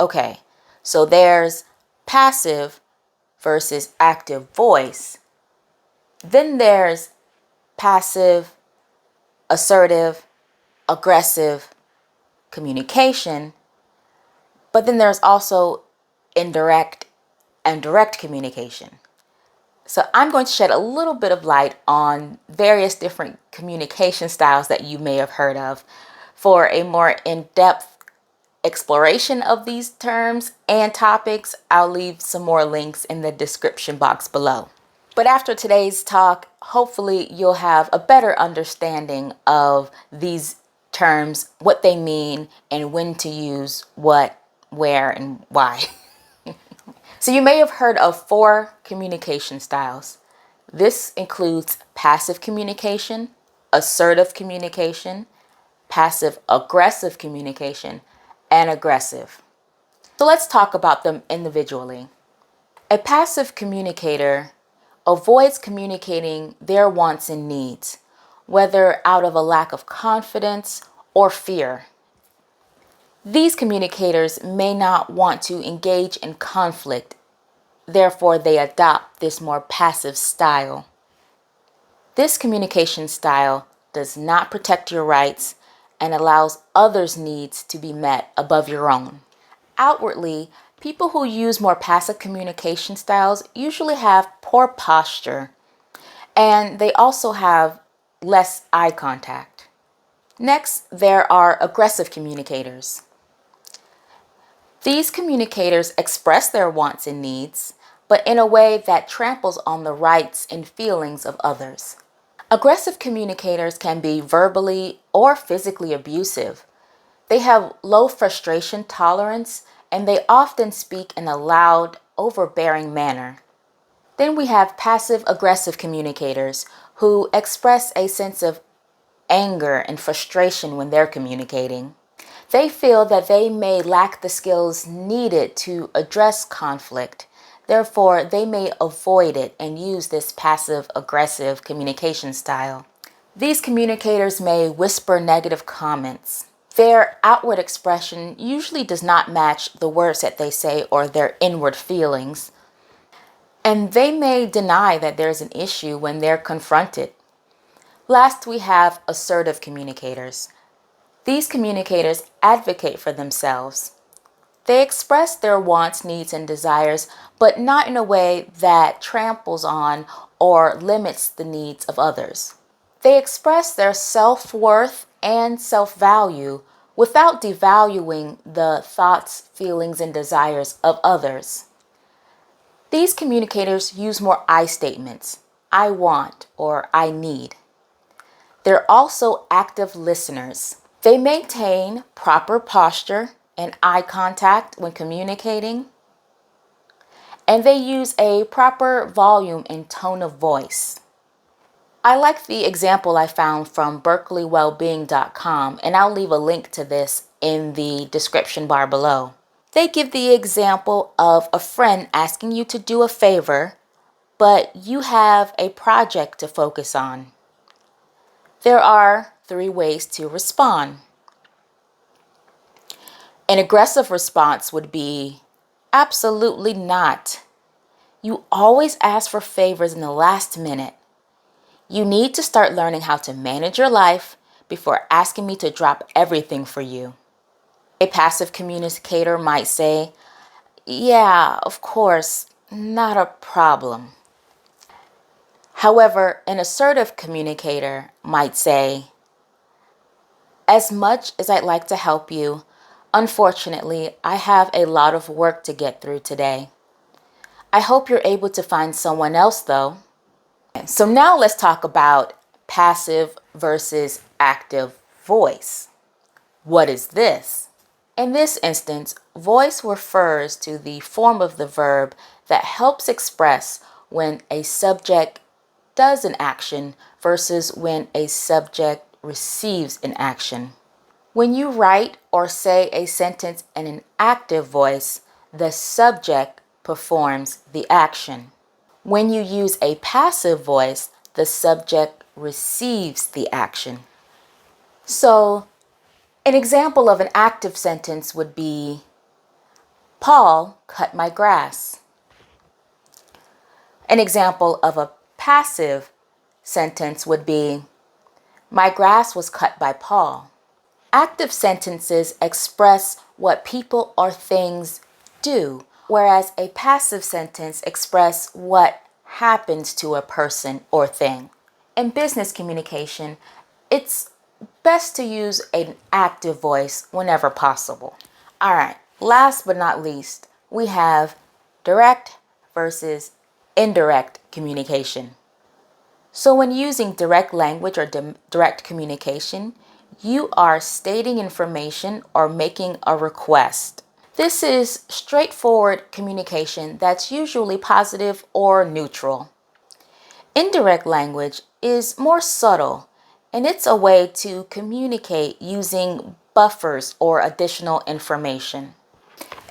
Okay, so there's passive versus active voice. Then there's passive, assertive, aggressive communication. But then there's also indirect and direct communication. So I'm going to shed a little bit of light on various different communication styles that you may have heard of. For a more in-depth exploration of these terms and topics, I'll leave some more links in the description box below. But after today's talk, hopefully you'll have a better understanding of these terms, what they mean, and when to use what, where, and why. So you may have heard of 4 communication styles. This includes passive communication, assertive communication, passive aggressive communication, and aggressive. So let's talk about them individually. A passive communicator avoids communicating their wants and needs, whether out of a lack of confidence or fear. These communicators may not want to engage in conflict, therefore they adopt this more passive style. This communication style does not protect your rights and allows others' needs to be met above your own. Outwardly, people who use more passive communication styles usually have poor posture, and they also have less eye contact. Next, there are aggressive communicators. These communicators express their wants and needs, but in a way that tramples on the rights and feelings of others. Aggressive communicators can be verbally or physically abusive. They have low frustration tolerance, and they often speak in a loud, overbearing manner. Then we have passive-aggressive communicators who express a sense of anger and frustration when they're communicating. They feel that they may lack the skills needed to address conflict. Therefore, they may avoid it and use this passive-aggressive communication style. These communicators may whisper negative comments. Their outward expression usually does not match the words that they say or their inward feelings. And they may deny that there's an issue when they're confronted. Last, we have assertive communicators. These communicators advocate for themselves. They express their wants, needs, and desires, but not in a way that tramples on or limits the needs of others. They express their self-worth and self-value without devaluing the thoughts, feelings, and desires of others. These communicators use more I statements, I want or I need. They're also active listeners. They maintain proper posture and eye contact when communicating, and they use a proper volume and tone of voice. I like the example I found from berkeleywellbeing.com, and I'll leave a link to this in the description bar below. They give the example of a friend asking you to do a favor, but you have a project to focus on. There are 3 ways to respond. An aggressive response would be, absolutely not. You always ask for favors in the last minute. You need to start learning how to manage your life before asking me to drop everything for you. A passive communicator might say, yeah, of course, not a problem. However, an assertive communicator might say, as much as I'd like to help you, unfortunately, I have a lot of work to get through today. I hope you're able to find someone else, though. So now let's talk about passive versus active voice. What is this? In this instance, voice refers to the form of the verb that helps express when a subject does an action versus when a subject receives an action. When you write or say a sentence in an active voice, the subject performs the action. When you use a passive voice, the subject receives the action. So, an example of an active sentence would be, Paul cut my grass. An example of a passive sentence would be, my grass was cut by Paul. Active sentences express what people or things do, whereas a passive sentence expresses what happens to a person or thing. In business communication, it's best to use an active voice whenever possible. All right, last but not least, we have direct versus indirect communication. So when using direct language or direct communication, you are stating information or making a request. This is straightforward communication that's usually positive or neutral. Indirect language is more subtle, and it's a way to communicate using buffers or additional information.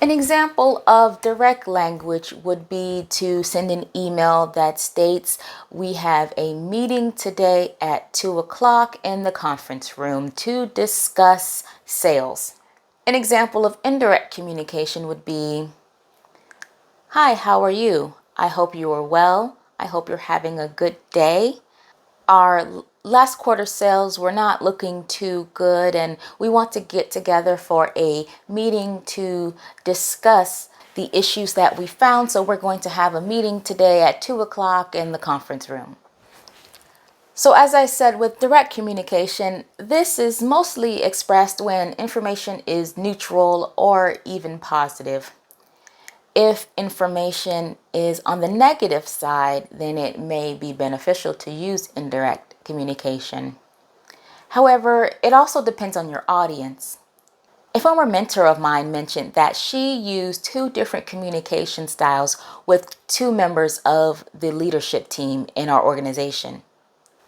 An example of direct language would be to send an email that states, we have a meeting today at 2 o'clock in the conference room to discuss sales. An example of indirect communication would be, hi, how are you? I hope you are well. I hope you're having a good day. Our last quarter sales were not looking too good, and we want to get together for a meeting to discuss the issues that we found. So we're going to have a meeting today at 2 o'clock in the conference room. So as I said, with direct communication, this is mostly expressed when information is neutral or even positive. If information is on the negative side, then it may be beneficial to use indirect communication. However, it also depends on your audience. A former mentor of mine mentioned that she used 2 different communication styles with 2 members of the leadership team in our organization.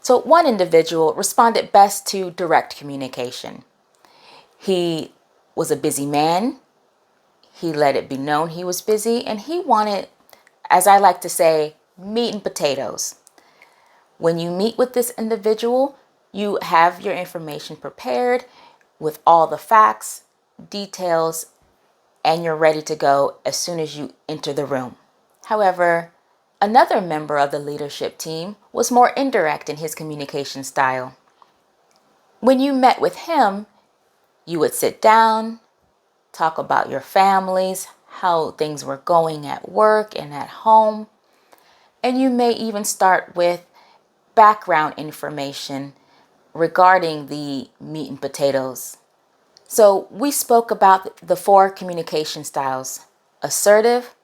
So one individual responded best to direct communication. He was a busy man. He let it be known he was busy, and he wanted, as I like to say, meat and potatoes. When you meet with this individual, you have your information prepared with all the facts, details, and you're ready to go as soon as you enter the room. However, another member of the leadership team was more indirect in his communication style. When you met with him, you would sit down, talk about your families, how things were going at work and at home. And you may even start with background information regarding the meat and potatoes. So we spoke about the 4 communication styles: assertive,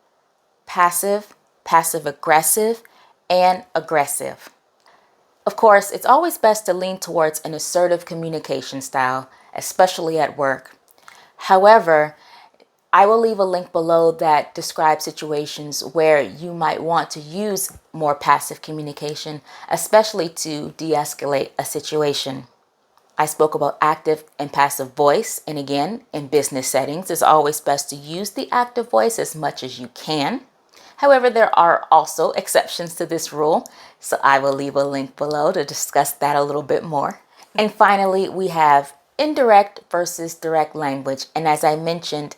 passive, passive-aggressive, and aggressive. Of course, it's always best to lean towards an assertive communication style, especially at work. However, I will leave a link below that describes situations where you might want to use more passive communication, especially to de-escalate a situation. I spoke about active and passive voice, and again, in business settings, it's always best to use the active voice as much as you can. However, there are also exceptions to this rule, so I will leave a link below to discuss that a little bit more. And finally, we have indirect versus direct language. And as I mentioned,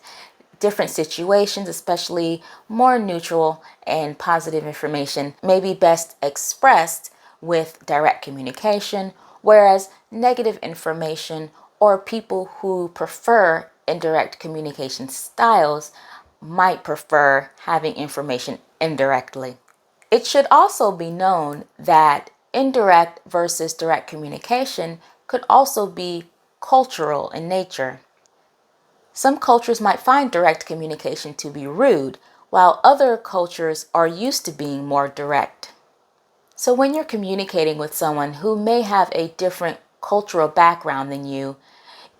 different situations, especially more neutral and positive information, may be best expressed with direct communication, whereas negative information or people who prefer indirect communication styles might prefer having information indirectly. It should also be known that indirect versus direct communication could also be cultural in nature. Some cultures might find direct communication to be rude, while other cultures are used to being more direct. So when you're communicating with someone who may have a different cultural background than you,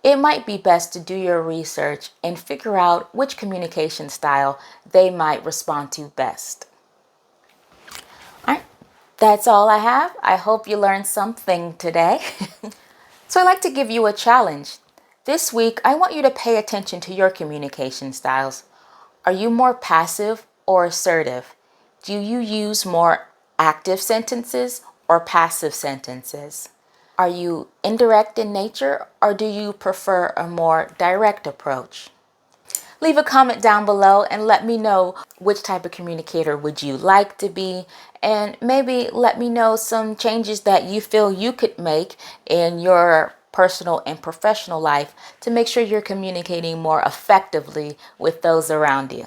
it might be best to do your research and figure out which communication style they might respond to best. All right, that's all I have. I hope you learned something today. So I'd like to give you a challenge. This week, I want you to pay attention to your communication styles. Are you more passive or assertive? Do you use more active sentences or passive sentences? Are you indirect in nature, or do you prefer a more direct approach? Leave a comment down below and let me know which type of communicator would you like to be, and maybe let me know some changes that you feel you could make in your personal and professional life to make sure you're communicating more effectively with those around you.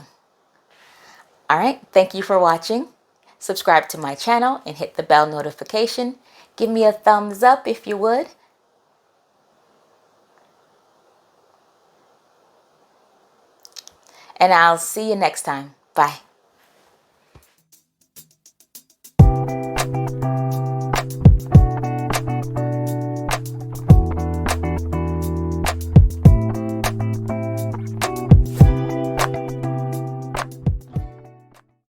All right, thank you for watching. Subscribe to my channel and hit the bell notification. Give me a thumbs up if you would. And I'll see you next time. Bye.